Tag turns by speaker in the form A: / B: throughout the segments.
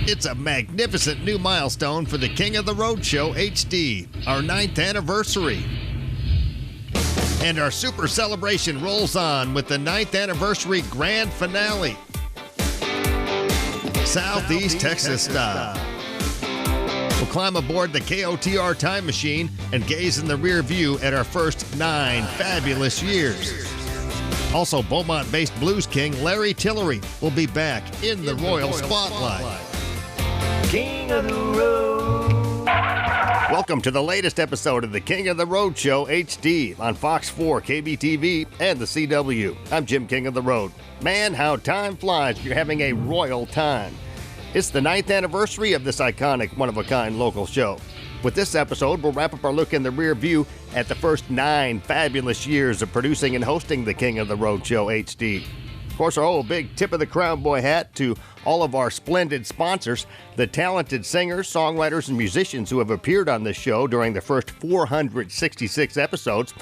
A: It's a magnificent new milestone for the King of the Road Show HD, our 9th anniversary. And our super celebration rolls on with the 9th anniversary grand finale. Southeast Texas style. We'll climb aboard the KOTR time machine and gaze in the rear view at our first 9 fabulous years. Also, Beaumont-based blues king Larry Tillery will be back in the Royal Spotlight.
B: King of the Road.
A: Welcome to the latest episode of the King of the Road Show HD on Fox 4, KBTV, and the CW. I'm Jim King of the Road. Man, how time flies if you're having a royal time. It's the 9th anniversary of this iconic, one-of-a-kind local show. With this episode, we'll wrap up our look in the rear view at the first 9 fabulous years of producing and hosting the King of the Road Show HD. Of course, our old big tip of the crown boy hat to all of our splendid sponsors, the talented singers, songwriters, and musicians who have appeared on this show during the first 466 episodes.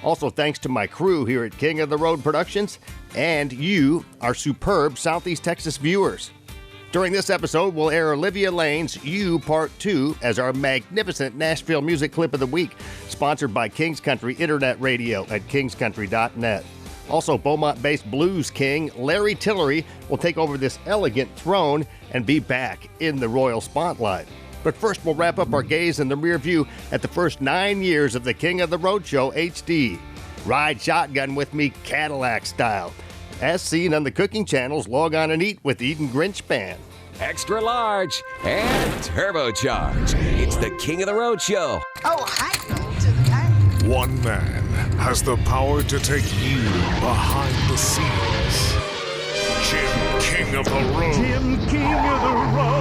A: Also, thanks to my crew here at King of the Road Productions, and you, our superb Southeast Texas viewers. During this episode, we'll air Olivia Lane's You Part 2 as our magnificent Nashville music clip of the week, sponsored by Kings Country Internet Radio at kingscountry.net. Also, Beaumont-based blues king Larry Tillery will take over this elegant throne and be back in the royal spotlight. But first, we'll wrap up our gaze in the rear view at the first 9 years of the King of the Road Show HD. Ride shotgun with me Cadillac style. As seen on the cooking channels, log on and eat with the Eden Grinch Band.
C: Extra large and turbocharged. It's the King of the Road Show.
D: Oh, hi, to the king.
E: One man has the power to take you behind the scenes. Jim King of the Road.
B: Jim King of the Road.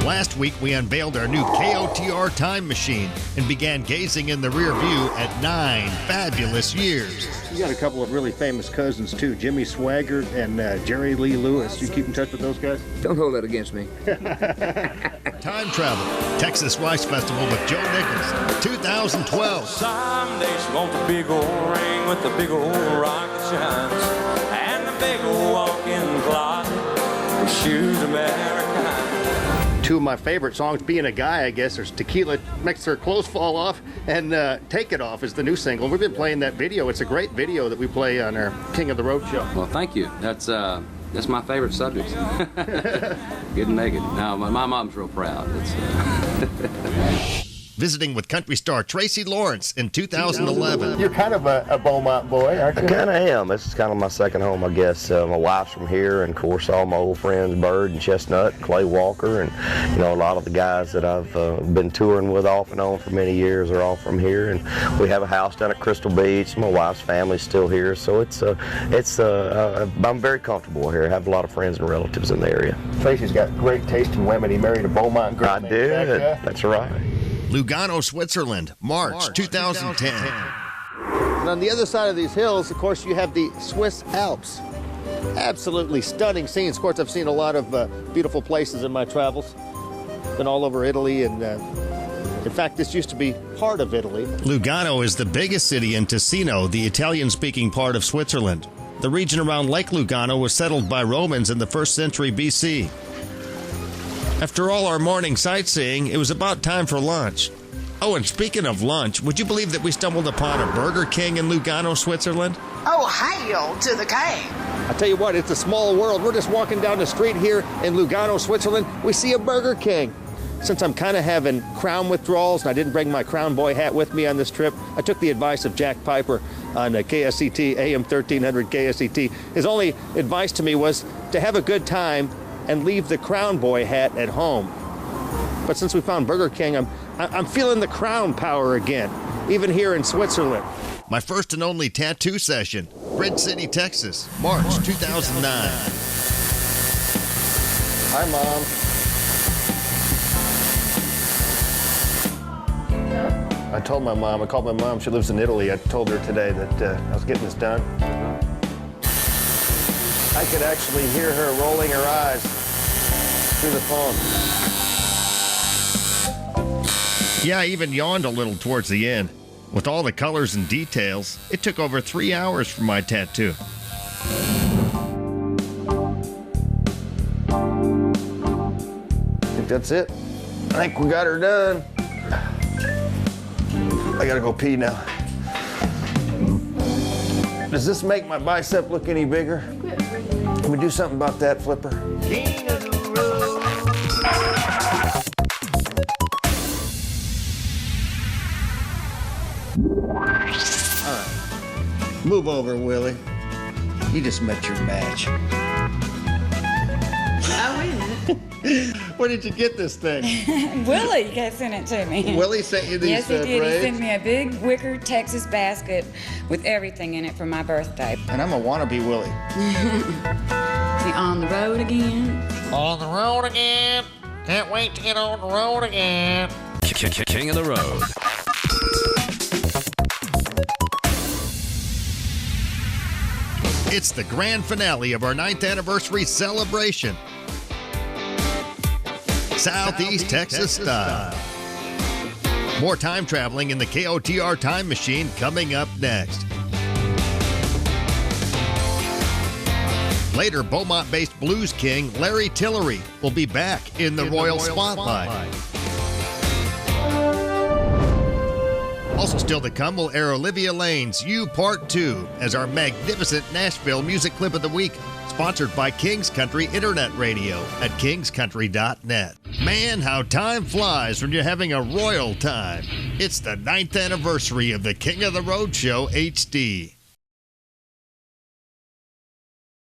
A: Last week, we unveiled our new KOTR time machine and began gazing in the rear view at 9 fabulous years.
F: You got a couple of really famous cousins, too. Jimmy Swaggart and Jerry Lee Lewis. You keep in touch with those guys?
G: Don't hold that against me.
A: Time Travel, Texas Rice Festival with Joe Nichols, 2012.
H: Someday she wants a big old ring with a big old rock that shines, and a big old walk-in closet with shoes of American.
F: Two of my favorite songs, being a guy, I guess, there's Tequila Makes Her Clothes Fall Off, and Take It Off is the new single. We've been playing that video. It's a great video that we play on our King of the Road show.
G: Well, thank you. That's my favorite subject. Getting naked. Now, my mom's real proud.
A: Visiting with country star Tracy Lawrence in 2011.
F: You're kind of a Beaumont boy, aren't you?
I: I kind of am. This is kind of my second home, I guess. My wife's from here, and of course all my old friends, Bird and Chestnut, Clay Walker, and a lot of the guys that I've been touring with off and on for many years are all from here. And we have a house down at Crystal Beach. My wife's family's still here, so I'm very comfortable here. I have a lot of friends and relatives in the area.
F: Tracy's got great taste in women. He married a Beaumont girl.
I: I did. That's right.
A: Lugano, Switzerland, March 2010.
F: And on the other side of these hills, of course, you have the Swiss Alps. Absolutely stunning scenes. Of course, I've seen a lot of beautiful places in my travels. Been all over Italy, and in fact, this used to be part of Italy.
A: Lugano is the biggest city in Ticino, the Italian-speaking part of Switzerland. The region around Lake Lugano was settled by Romans in the 1st century BC. After all our morning sightseeing, it was about time for lunch. Oh, and speaking of lunch, would you believe that we stumbled upon a Burger King in Lugano, Switzerland?
D: Oh, hail to the king.
F: I tell you what, it's a small world. We're just walking down the street here in Lugano, Switzerland. We see a Burger King. Since I'm kind of having crown withdrawals and I didn't bring my crown boy hat with me on this trip, I took the advice of Jack Piper on KSET, AM 1300 KSET. His only advice to me was to have a good time and leave the crown boy hat at home. But since we found Burger King, I'm feeling the crown power again, even here in Switzerland.
A: My first and only tattoo session, Bridge City, Texas, March 2009.
F: Hi, Mom. I told my mom, I called my mom, she lives in Italy. I told her today that I was getting this done. I could actually hear her rolling her eyes through the phone.
A: Yeah, I even yawned a little towards the end. With all the colors and details, it took over 3 hours for my tattoo.
F: I think that's it. I think we got her done. I gotta go pee now. Does this make my bicep look any bigger? Can we do something about that, Flipper?
B: King of the road.
F: All right. Move over, Willie. You just met your match.
J: Oh, wait a minute.
F: Where did you get this thing?
J: Willie sent it to me.
F: Willie sent you these
J: Yes, he did. He
F: braids?
J: sent me a big wicker Texas basket with everything in it for my birthday.
F: And I'm a wannabe Willie.
J: We on the road again.
B: On the road again. Can't wait to get on the road again.
C: King of the Road.
A: It's the grand finale of our 9th anniversary celebration. Southeast Texas style. More time traveling in the KOTR time machine coming up next. Later, Beaumont-based blues king Larry Tillery will be back in the Royal Spotlight. Also still to come, will air Olivia Lane's You Part 2 as our magnificent Nashville music clip of the week, sponsored by King's Country Internet Radio at kingscountry.net. Man, how time flies when you're having a royal time. It's the 9th anniversary of the King of the Road Show HD.